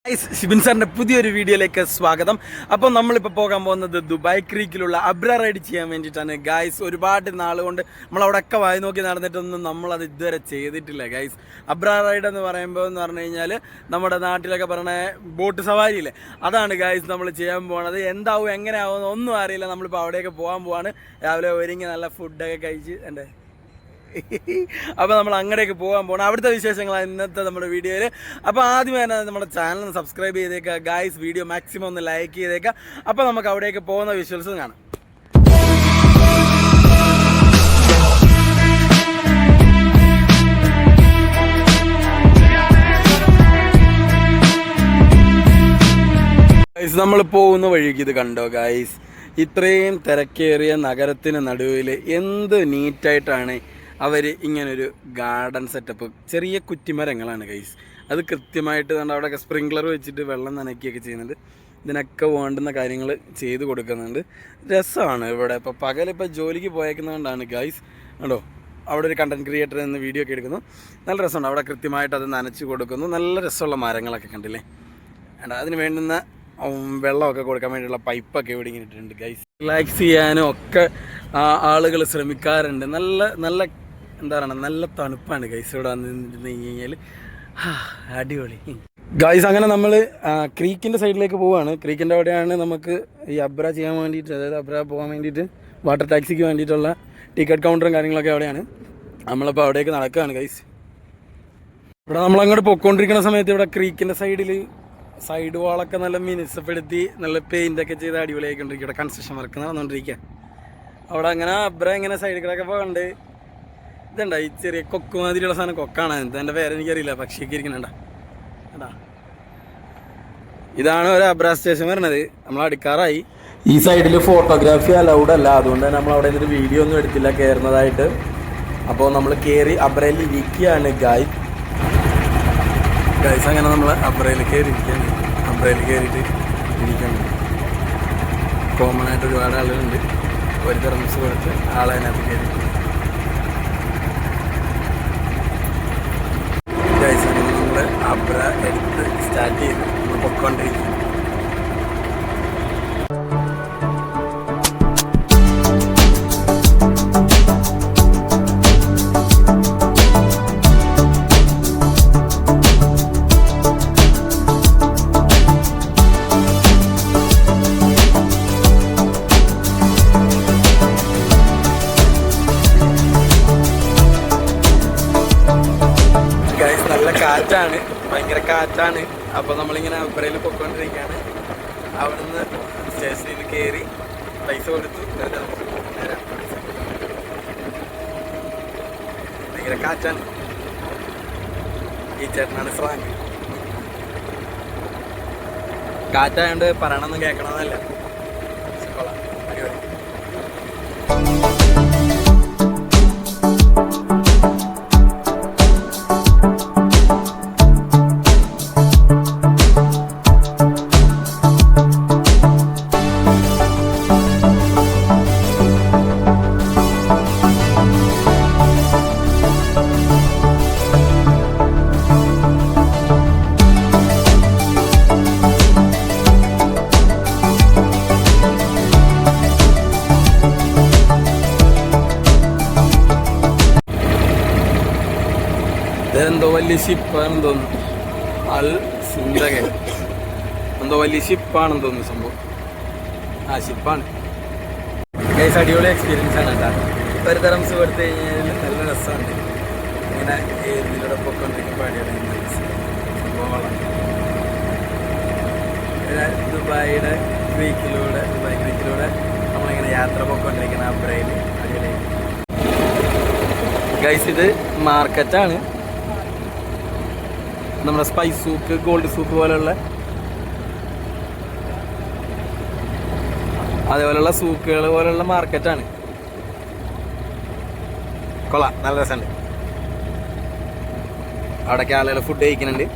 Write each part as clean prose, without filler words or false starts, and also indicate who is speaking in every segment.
Speaker 1: ഷിബിൻ സാറിന്റെ പുതിയൊരു വീഡിയോയിലേക്ക് സ്വാഗതം. അപ്പോൾ നമ്മളിപ്പോൾ പോകാൻ പോകുന്നത് ദുബായ് ക്രീക്കിലുള്ള അബ്ര റൈഡ് ചെയ്യാൻ വേണ്ടിയിട്ടാണ് ഗൈസ്. ഒരുപാട് നാളുകൊണ്ട് നമ്മളവിടെയൊക്കെ വായി നോക്കി നടന്നിട്ടൊന്നും നമ്മളത് ഇതുവരെ ചെയ്തിട്ടില്ല ഗൈസ്. അബ്ര റൈഡ് എന്ന് പറയുമ്പോൾ എന്ന് പറഞ്ഞു കഴിഞ്ഞാൽ നമ്മുടെ നാട്ടിലൊക്കെ പറഞ്ഞ ബോട്ട് സവാരിയില്ലേ, അതാണ് ഗൈസ് നമ്മൾ ചെയ്യാൻ പോകുന്നത്. എന്താവും എങ്ങനെയാവും ഒന്നും അറിയില്ല. നമ്മളിപ്പോൾ അവിടെയൊക്കെ പോകാൻ പോവാണ്. രാവിലെ ഒരുങ്ങി നല്ല ഫുഡൊക്കെ കഴിച്ച് എൻ്റെ അപ്പോൾ നമ്മൾ അങ്ങനെയൊക്കെ പോകാൻ പോകണം. അവിടുത്തെ വിശേഷങ്ങളാണ് ഇന്നത്തെ നമ്മുടെ വീഡിയോയിൽ. അപ്പോൾ ആദ്യമേ തന്നെ നമ്മുടെ ചാനൽ സബ്സ്ക്രൈബ് ചെയ്തേക്കുക ഗായ്സ്. വീഡിയോ മാക്സിമം ഒന്ന് ലൈക്ക് ചെയ്തേക്കുക. അപ്പോൾ നമുക്ക് അവിടേക്ക് പോകുന്ന വിഷ്വൽസും കാണാം. ഗൈസ് നമ്മൾ പോകുന്ന വഴിക്ക് ഇത് കണ്ടോ ഗൈസ്, ഇത്രയും തിരക്കേറിയ നഗരത്തിന് നടുവിൽ എന്ത് നീറ്റായിട്ടാണ് അവർ ഇങ്ങനൊരു ഗാർഡൻ സെറ്റപ്പ്. ചെറിയ കുറ്റിമരങ്ങളാണ് ഗൈസ്. അത് കൃത്യമായിട്ട് കണ്ട് അവിടെയൊക്കെ സ്പ്രിങ്ക്ലർ വെച്ചിട്ട് വെള്ളം നനയ്ക്കുകയൊക്കെ ചെയ്യുന്നുണ്ട്. ഇതിനൊക്കെ വേണ്ടുന്ന കാര്യങ്ങൾ ചെയ്ത് കൊടുക്കുന്നുണ്ട്. രസമാണ് ഇവിടെ. ഇപ്പോൾ പകലിപ്പോൾ ജോലിക്ക് പോയേക്കുന്നതുകൊണ്ടാണ് ഗൈസ്. കണ്ടോ, അവിടെ ഒരു കണ്ടൻറ് ക്രിയേറ്റർ എന്ന് വീഡിയോ ഒക്കെ എടുക്കുന്നു. നല്ല രസമുണ്ട്. അവിടെ കൃത്യമായിട്ട് അത് നനച്ച് കൊടുക്കുന്നു. നല്ല രസമുള്ള മരങ്ങളൊക്കെ കണ്ടില്ലേ. അതിന് വേണ്ടുന്ന വെള്ളമൊക്കെ കൊടുക്കാൻ വേണ്ടിയുള്ള പൈപ്പൊക്കെ ഇവിടെ ഇങ്ങനെ ഇട്ടിട്ടുണ്ട് ഗൈസ്. റിലാക്സ് ചെയ്യാനും ഒക്കെ ആളുകൾ ശ്രമിക്കാറുണ്ട്. നല്ല എന്താ പറയുക, നല്ല തണുപ്പാണ് ഗൈസ് ഇവിടെ വന്നിരുന്ന് കഴിഞ്ഞാൽ. അടിപൊളി ഗൈസ്. അങ്ങനെ നമ്മൾ ക്രീക്കിൻ്റെ സൈഡിലേക്ക് പോവുകയാണ്. ക്രീക്കിൻ്റെ അവിടെയാണ് നമുക്ക് ഈ അബ്ര ചെയ്യാൻ വേണ്ടിയിട്ട്, അതായത് അബ്ര പോകാൻ വേണ്ടിയിട്ട് വാട്ടർ ടാക്സിക്ക് വേണ്ടിയിട്ടുള്ള ടിക്കറ്റ് കൗണ്ടറും കാര്യങ്ങളൊക്കെ അവിടെയാണ്. നമ്മളിപ്പോൾ അവിടേക്ക് നടക്കുകയാണ് ഗൈസ്. ഇവിടെ നമ്മളങ്ങോട്ട് പോയിക്കൊണ്ടിരിക്കുന്ന സമയത്ത് ഇവിടെ ക്രീക്കിൻ്റെ സൈഡ് വാളൊക്കെ നല്ല മിനുസപ്പെടുത്തി നല്ല പെയിൻ്റൊക്കെ ചെയ്ത് അടിപൊളിയായിക്കൊണ്ടിരിക്കും. ഇവിടെ കൺസ്ട്രക്ഷൻ വർക്ക് നടന്നുകൊണ്ടിരിക്കുക. അവിടെ അങ്ങനെ അബ്ര ഇങ്ങനെ സൈഡിൽ കൂടെ ഒക്കെ പോകണ്ട്. ഇതുണ്ട ഈ ചെറിയ കൊക്ക് മാതിരിയുള്ള സാധനം. കൊക്കാണ് എൻ്റെ പേരെനിക്കറിയില്ല. പക്ഷിയൊക്കെ ഇരിക്കുന്നുണ്ടാ. ഇതാണ് ഒരു അബ്ര സ്റ്റേഷൻ വരുന്നത്. നമ്മൾ അടുക്കാറായി. ഈ സൈഡിൽ ഫോട്ടോഗ്രാഫി അലൗഡ് അല്ല, അതുകൊണ്ട് തന്നെ നമ്മൾ അവിടെ നിന്നൊരു വീഡിയോ ഒന്നും എടുത്തില്ല കയറുന്നതായിട്ട്. അപ്പോൾ നമ്മൾ കയറി അബ്രയിൽ ഇരിക്കുകയാണ് ഗൈസ്. അങ്ങനെ നമ്മൾ അബ്രയിൽ കയറിയിരിക്കുകയാണ്. അബ്രയിൽ കയറിയിട്ട് ഇരിക്കുകയാണ്. കോമൺ ആയിട്ട് ഒരുപാട് ആളുകളുണ്ട്. ഒരു തെർമസ് കൊടുത്ത് ആളതിനകത്ത് കയറി നമ്മൾ അബ്ര എടുത്ത് സ്റ്റാർട്ട് ചെയ്ത് നമ്മൾ പൊക്കോണ്ടിരിക്കും. കാറ്റാണ്, ഭയങ്കര കാറ്റാണ്. അപ്പോൾ നമ്മളിങ്ങനെ അബ്രയിൽ പൊയ്ക്കൊണ്ടിരിക്കുകയാണ്. അവിടെ നിന്ന് സ്റ്റേഷനിൽ കയറി പൈസ കൊടുത്തു. ഭയങ്കര കാറ്റാണ്. ഈ ചേട്ടനാണ് സ്ലാങ്. കാറ്റായതുകൊണ്ട് പറയണമെന്ന് കേൾക്കണമെന്നല്ല. എന്തോ വലിയ ഷിപ്പാണെന്ന് തോന്നുന്നു. അൽ സിന്തക എന്തോ വലിയ ഷിപ്പാണെന്ന് തോന്നുന്നു സംഭവം. ഷിപ്പാണ് ഗൈസ്. അടിപൊളി എക്സ്പീരിയൻസ് ആണ് കേട്ടോ. ഒരു തരം സുഖെടുത്ത് കഴിഞ്ഞാൽ നല്ല രസമുണ്ട്. ഇങ്ങനെ ഇതിലൂടെ പൊയ്ക്കൊണ്ടിരിക്കുമ്പോൾ അടിപൊളി സംഭവങ്ങളാണ്. ദുബായ് ക്രീക്കിലൂടെ നമ്മളിങ്ങനെ യാത്ര പോയിക്കൊണ്ടിരിക്കുന്ന അബ്രയിൽ അടിപൊളി ഗൈസ്. ഇത് മാർക്കറ്റാണ്. നമ്മുടെ സ്പൈസ് സൂക്ക്, ഗോൾഡ് സൂക്ക് പോലെയുള്ള അതേപോലെയുള്ള സൂക്കുകൾ പോലെയുള്ള മാർക്കറ്റാണ്. കൊള്ളാം, നല്ല രസമുണ്ട്. അവിടെയൊക്കെ ആളുകൾ ഫുഡ് കഴിക്കുന്നുണ്ട്.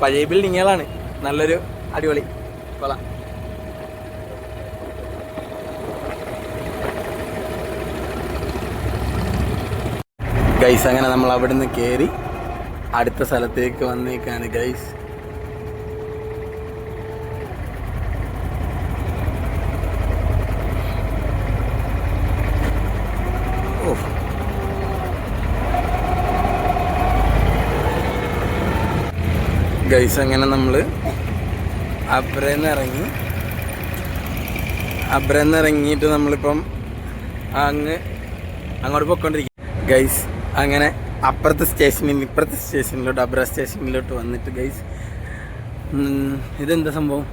Speaker 1: പഴയ ബിൽഡിങ്ങുകളാണ്. നല്ലൊരു അടിപൊളി കൊള്ളാം. ഗൈസ് അങ്ങനെ നമ്മൾ അവിടെ നിന്ന് കയറി അടുത്ത സ്ഥലത്തേക്ക് വന്നേക്കാണ് ഗൈസ്. ഗൈസ് അങ്ങനെ നമ്മൾ അബ്രന്ന് ഇറങ്ങിയിട്ട് നമ്മളിപ്പം അങ്ങോട്ട് പോയിക്കൊണ്ടിരിക്കും ഗൈസ്. അങ്ങനെ അപ്പുറത്തെ സ്റ്റേഷനിൽ ഇപ്പുറത്തെ സ്റ്റേഷനിലോട്ട് അബ്ര സ്റ്റേഷനിലോട്ട് വന്നിട്ട് ഗൈസ് ഇതെന്താ സംഭവം?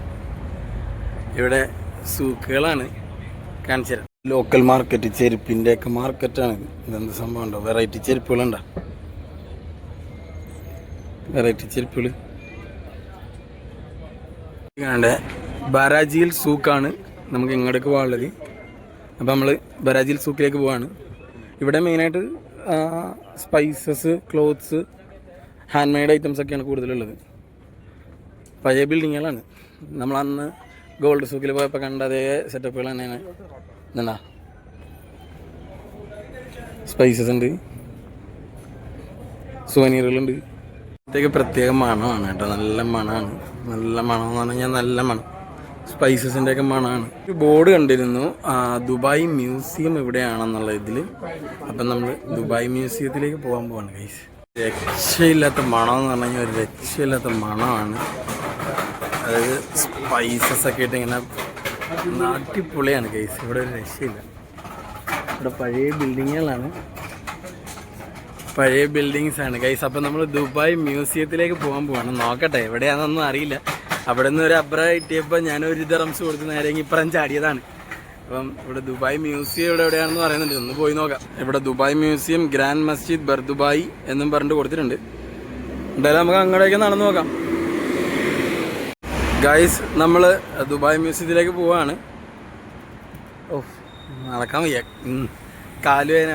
Speaker 1: ഇവിടെ സൂക്കുകളാണ് കാണിച്ചു തരാം. ലോക്കൽ മാർക്കറ്റ്, ചെരുപ്പിൻ്റെയൊക്കെ മാർക്കറ്റാണ്. ഇതെന്താ സംഭവം ഉണ്ടോ? വെറൈറ്റി ചെരുപ്പുകളുണ്ടോ? വെറൈറ്റി ചെരുപ്പുകൾ കാണണ്ടേ. ബറാജിയിൽ സൂക്കാണ് നമുക്ക് ഇങ്ങോട്ടേക്ക് പോകാനുള്ളത്. അപ്പോൾ നമ്മൾ ബറാജിയിൽ സൂക്കിലേക്ക് പോവാണ്. ഇവിടെ മെയിനായിട്ട് spices, clothes, hand made items ഒക്കെയാണ് കൂടുതലുള്ളത്. പഴയ ബിൽഡിങ്ങുകളാണ്. നമ്മളന്ന് ഗോൾഡ് സൂക്കിൽ പോയപ്പോൾ കണ്ട അതേ സെറ്റപ്പുകൾ തന്നെയാണ്. എന്താ സ്പൈസസ് ഉണ്ട്, സുവനീറുകളുണ്ട്. ഇതൊക്കെ പ്രത്യേക മണമാണ് കേട്ടോ. നല്ല മണമാണ്. നല്ല മണം എന്ന് പറഞ്ഞു കഴിഞ്ഞാൽ നല്ല മണം. സ്പൈസസിൻ്റെ ഒക്കെ മണമാണ്. ഒരു ബോർഡ് കണ്ടിരുന്നു ദുബായ് മ്യൂസിയം ഇവിടെയാണെന്നുള്ള ഇതിൽ. അപ്പം നമ്മൾ ദുബായ് മ്യൂസിയത്തിലേക്ക് പോകാൻ പോവാണ് ഗൈസ്. രക്ഷയില്ലാത്ത മണം എന്ന് പറഞ്ഞു കഴിഞ്ഞാൽ ഒരു രക്ഷയില്ലാത്ത മണമാണ്. അതായത് സ്പൈസസ് ഒക്കെ ഇട്ട് ഇങ്ങനെ നാട്ടിപ്പൊളിയാണ് ഗൈസ്. ഇവിടെ ഒരു രക്ഷയില്ല. ഇവിടെ പഴയ ബിൽഡിങ്ങുകളാണ്, പഴയ ബിൽഡിങ്സാണ് ഗൈസ്. അപ്പം നമ്മൾ ദുബായ് മ്യൂസിയത്തിലേക്ക് പോകാൻ പോവാണ്. നോക്കട്ടെ എവിടെയാണെന്നൊന്നും അറിയില്ല. അവിടെ നിന്ന് ഒരു അബ്ര കിട്ടിയപ്പോൾ ഞാനൊരു ദിറംസ് കൊടുത്ത് നേരെ ഇപ്പുറം ചാടിയതാണ്. അപ്പം ഇവിടെ ദുബായ് മ്യൂസിയം ഇവിടെ എവിടെയാണെന്ന് പറയുന്നുണ്ട്. ഒന്ന് പോയി നോക്കാം. ഇവിടെ ദുബായ് മ്യൂസിയം, ഗ്രാൻഡ് മസ്ജിദ് ബർ ദുബായ് എന്നും പറഞ്ഞിട്ട് കൊടുത്തിട്ടുണ്ട്. എന്തായാലും നമുക്ക് അങ്ങോട്ടേക്ക് നടന്നു നോക്കാം ഗൈസ്. നമ്മൾ ദുബായ് മ്യൂസിയത്തിലേക്ക് പോവാണ്. ഓ നടക്കാൻ വയ്യ, കാലുവേന,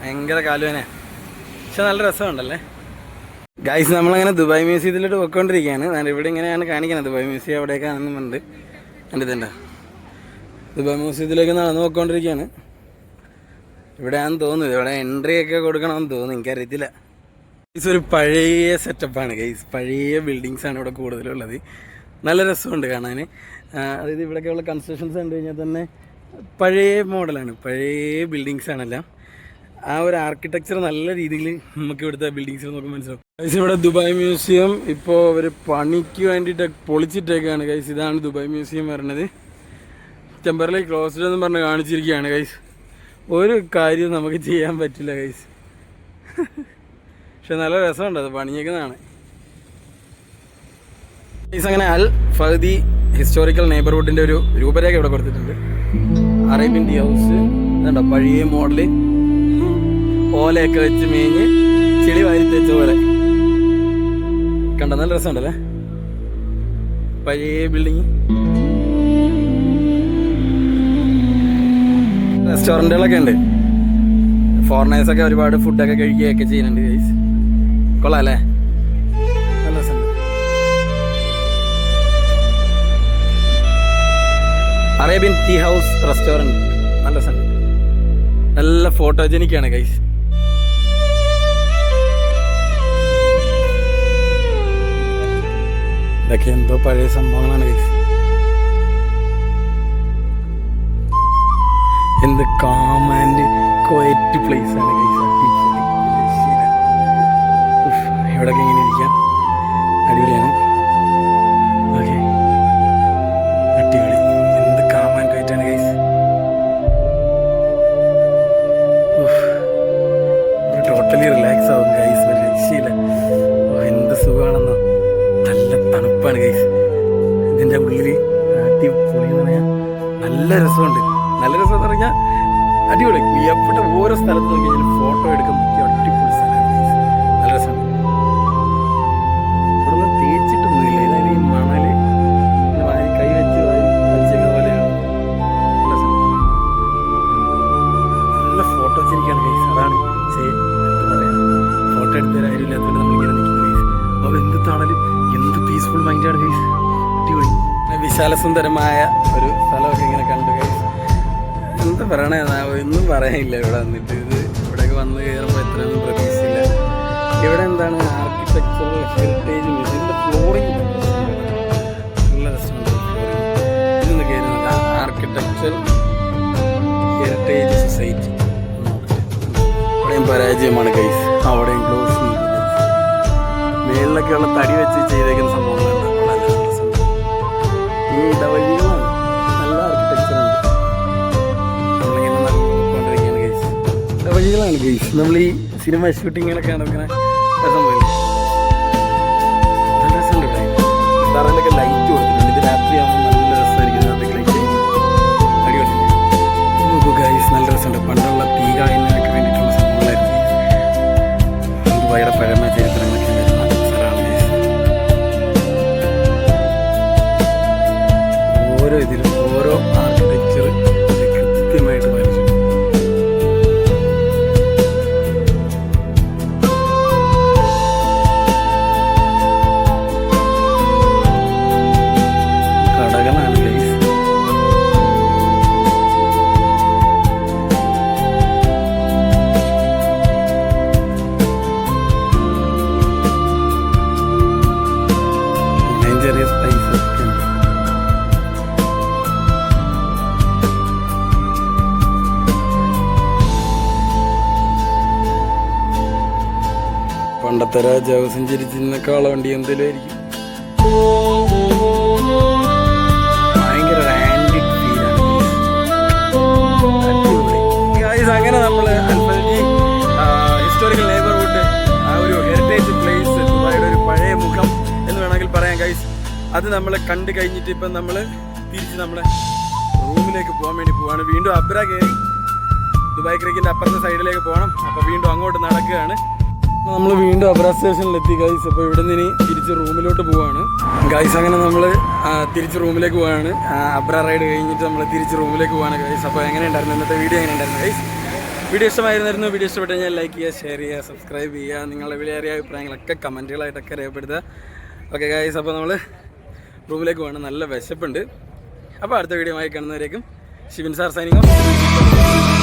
Speaker 1: ഭയങ്കര കാലുവേന. പക്ഷെ നല്ല രസമുണ്ടല്ലേ ഗൈസ്. നമ്മളങ്ങനെ ദുബായ് മ്യൂസിയത്തിലോട്ട് പോയിക്കൊണ്ടിരിക്കുകയാണ്. ഞാൻ ഇവിടെ ഇങ്ങനെയാണ് കാണിക്കുന്നത്. ദുബായ് മ്യൂസിയം എവിടേക്കാണെന്ന് പറഞ്ഞിട്ട് എൻ്റെ ഇതുണ്ട്. ദുബായ് മ്യൂസിയത്തിലേക്ക് നടന്ന് പോയിക്കൊണ്ടിരിക്കുകയാണ്. ഇവിടെയാണെന്ന് തോന്നുന്നത്. ഇവിടെ എൻട്രി ഒക്കെ കൊടുക്കണമെന്ന് തോന്നുന്നു, എനിക്കറിയത്തില്ല. ഗൈസ് ഒരു പഴയ സെറ്റപ്പാണ് ഗൈസ്. പഴയ ബിൽഡിങ്സാണ് ഇവിടെ കൂടുതലുള്ളത്. നല്ല രസമുണ്ട് കാണാൻ. അതായത് ഇവിടെയൊക്കെയുള്ള കൺസ്ട്രക്ഷൻസ് കണ്ടു കഴിഞ്ഞാൽ തന്നെ പഴയ മോഡലാണ്, പഴയ ബിൽഡിങ്സാണെല്ലാം. ആ ഒരു ആർക്കിടെക്ചർ നല്ല രീതിയിൽ നമുക്ക് ഇവിടുത്തെ ബിൽഡിങ്സിൽ നോക്കാൻ മനസ്സിലാവും ഗൈസ്. ഇവിടെ ദുബായ് മ്യൂസിയം ഇപ്പോൾ ഒരു പണിക്ക് വേണ്ടിയിട്ട് പൊളിച്ചിട്ടേക്കാണ് ഗൈസ്. ഇതാണ് ദുബായ് മ്യൂസിയം വരുന്നത്. ടെമ്പററി ക്ലോസ്ഡ് എന്ന് പറഞ്ഞ് കാണിച്ചിരിക്കുകയാണ് ഗൈസ്. ഒരു കാര്യം നമുക്ക് ചെയ്യാൻ പറ്റില്ല ഗൈസ്. പക്ഷെ നല്ല രസമുണ്ട്, അത് പണിയേക്കുന്നതാണ് ഗൈസ്. അങ്ങനെ അൽ ഫഹദി ഹിസ്റ്റോറിക്കൽ നെയ്ബർഹുഡിൻ്റെ ഒരു രൂപരേഖ ഇവിടെ കൊടുത്തിട്ടുണ്ട്. അറേബ്യൻ ടീ ഹൗസ് ഇതുണ്ടോ, പഴയ മോഡല്, ഓലയൊക്കെ വെച്ച് മേഞ്ഞ് ചെളി വാരി തേച്ച പോലെ കണ്ട. നല്ല രസമുണ്ടല്ലേ പഴയ ബിൽഡിങ്. റെസ്റ്റോറൻറ്റുകളൊക്കെ ഉണ്ട്. ഫോറിനേഴ്സൊക്കെ ഒരുപാട് ഫുഡൊക്കെ കഴിക്കുകയൊക്കെ ചെയ്യുന്നുണ്ട് ഗൈസ്. കൊള്ളാം അല്ലേ, നല്ല രസമുണ്ട്. അറേബ്യൻ ടീ ഹൗസ് റെസ്റ്റോറൻറ്റ് നല്ല രസമുണ്ട്. നല്ല ഫോട്ടോജനിക്കാണ് ഗൈസ്. ഇതൊക്കെ എന്തോ പഴയ സംഭവങ്ങളാണ് ഗൈസ്. എന്ത് കാം ആൻഡ് ക്വയറ്റ് പ്ലേസ് ആണ് ഗൈസ്. ഇവിടെയൊക്കെ ഇങ്ങനെ ഇരിക്കാം, അടിപൊളിയാണ്. ഓക്കെ, അടിപൊളി. എന്ത് കാം ആൻഡ് ക്വയറ്റ് ആണ് ഗൈസ്. ടോട്ടലി റിലാക്സ് ആവും ഗൈസ്. ഒരു രക്ഷയില്ല. എന്ത് സുഖമാണെന്നോ. നല്ല തണുപ്പാണ് ഗൈസ്. ഇതിൻ്റെ ഉള്ളിൽ അടിപൊളി എന്ന് പറഞ്ഞാൽ നല്ല രസമുണ്ട്. നല്ല രസം എന്ന് പറഞ്ഞാൽ അടിപൊളി. എവിടെ ഓരോ സ്ഥലത്ത് നോക്കി കഴിഞ്ഞാൽ ഫോട്ടോ എടുക്കാൻ പറ്റിയ അടിപൊളി സ്ഥലമാണ് ഗൈസ്. നല്ല രസമുണ്ട്. ഇവിടെ നിന്ന് തേച്ചിട്ടൊന്നുമില്ല. ഇതായത് ഈ മണല് വാരി കൈ വെച്ച് വലിച്ചേക്കുന്ന പോലെയാണ്. നല്ല ഫോട്ടോ ശരിക്കാണ് ഗൈസ്. അതാണ് എന്താ പറയുക, ഫോട്ടോ എടുത്തരാൻ ആരുമില്ലാത്തതുകൊണ്ട് നമ്മളിങ്ങനെ നിൽക്കുന്നത് ഗൈസ്. അപ്പോൾ എന്ത് തണലും എന്ത് പീസ്ഫുൾ മൈൻഡാണ് ഗൈസ്. അടിപൊളി. വിശാലസുന്ദരമായ ഒരു സ്ഥലമൊക്കെ ഇങ്ങനെ കണ്ടു ഗൈസ്. എന്താ പറയണേ, ഒന്നും പറയാനില്ല. ഇവിടെ വന്നിട്ട് ഇവിടെയൊക്കെ വന്ന് കയറുമ്പോൾ എത്രയൊന്നും പ്രതീക്ഷിച്ചില്ല. ഇവിടെ എന്താണ് ആർക്കിടെക്ചറൽ ഹെറിറ്റേജ് മ്യൂസിയം. ഇതിൻ്റെ ഫ്ലോറിങ് നല്ല രസമുണ്ട്. ഇതൊന്ന് കയറുന്നത് ആർക്കിടെക്ചറൽ ഹെറിറ്റേജ് സൊസൈറ്റി. ഇവിടെയും പരാജയമാണ് ഗൈസ്. അവിടെയും ക്ലോസ്. മേളിലൊക്കെയുള്ള തടി വെച്ച് ചെയ്തേക്കുന്ന സംഭവം നമ്മൾ ഈ സിനിമ ഷൂട്ടിങ്ങിലൊക്കെ നടക്കുന്ന രസം പോലെ നല്ല രസമുണ്ട് ഇവിടെ. തറയിലൊക്കെ ലൈറ്റ് കൊടുത്തിട്ടുണ്ട്. ഇത് രാത്രിയാകുമ്പോൾ നല്ല രസമായിരിക്കും. അതൊക്കെ ലൈറ്റ് അടിപൊളി. നോക്കൂ ഗൈസ്, നല്ല രസമുണ്ട്. പണ്ടുള്ള തീ കായുന്നതിനൊക്കെ വേണ്ടിയിട്ടുള്ള സംഭവങ്ങളായിരുന്നു. ദുബായിയുടെ പഴമ ചരിത്രങ്ങളൊക്കെ വരുന്ന സ്ഥലമാണ് ഗൈസ്. ഓരോ ഇതിലും ഓരോ ആർക്കിടെക്ചർ കൃത്യമായിട്ട് പാലിച്ചു. കടകളാണ് ഗൈസ്. ചെറിയ സ്പൈസ് ഒക്കെ ഉണ്ട്. പണ്ടത്തെ രാജാവ് സഞ്ചരിച്ചിരുന്ന കാളവണ്ടി എന്തെങ്കിലും ആയിരിക്കും. ഭയങ്കര ആൻറ്റിക് ഫീലാണ്. അങ്ങനെ നമ്മൾ അൽഫൽജി ഹിസ്റ്റോറിക്കൽ നെയ്ബർഹുഡ്, ആ ഒരു ഹെറിറ്റേജ് പ്ലേസ്, ദുബായിയുടെ ഒരു പഴയ മുഖം എന്ന് വേണമെങ്കിൽ പറയാം ഗൈസ്. അത് നമ്മൾ കണ്ടു കഴിഞ്ഞിട്ട് ഇപ്പം നമ്മൾ തിരിച്ച് നമ്മളെ റൂമിലേക്ക് പോകാൻ വേണ്ടി പോവാണ്. വീണ്ടും അബ്ര കയറി ദുബായ് ക്രീക്കിൻ്റെ അപ്പുറത്തെ സൈഡിലേക്ക് പോകണം. അപ്പോൾ വീണ്ടും അങ്ങോട്ട് നടക്കുകയാണ്. നമ്മൾ വീണ്ടും അബ്ര സ്റ്റേഷനിലെത്തി ഗൈസ്. അപ്പോൾ ഇവിടെ നിന്ന് ഇനി തിരിച്ച് റൂമിലോട്ട് പോവാണ് ഗൈസ്. അങ്ങനെ നമ്മൾ തിരിച്ച് റൂമിലേക്ക് പോവാണ്. അബ്ര റൈഡ് കഴിഞ്ഞിട്ട് നമ്മൾ തിരിച്ച് റൂമിലേക്ക് പോവാണ് ഗൈസ്. അപ്പോൾ എങ്ങനെ ഉണ്ടായിരുന്നു ഇന്നത്തെ വീഡിയോ? എങ്ങനെ ഉണ്ടായിരുന്നു ഗൈസ്? വീഡിയോ ഇഷ്ടമായിരുന്നു. വീഡിയോ ഇഷ്ടപ്പെട്ട് കഴിഞ്ഞാൽ ലൈക്ക് ചെയ്യുക, ഷെയർ ചെയ്യുക, സബ്സ്ക്രൈബ് ചെയ്യുക. നിങ്ങളുടെ വിലയേറിയ അഭിപ്രായങ്ങളൊക്കെ കമൻറ്റുകളായിട്ടൊക്കെ രേഖപ്പെടുത്തുക. ഓക്കെ ഗൈസ്, അപ്പോൾ നമ്മൾ റൂമിലേക്ക് പോകണം. നല്ല വിശപ്പുണ്ട്. അപ്പോൾ അടുത്ത വീഡിയോ ആയി കാണുന്നവരേക്കും ഷിബിൻ സാർ സൈനിങ് ഓഫ്.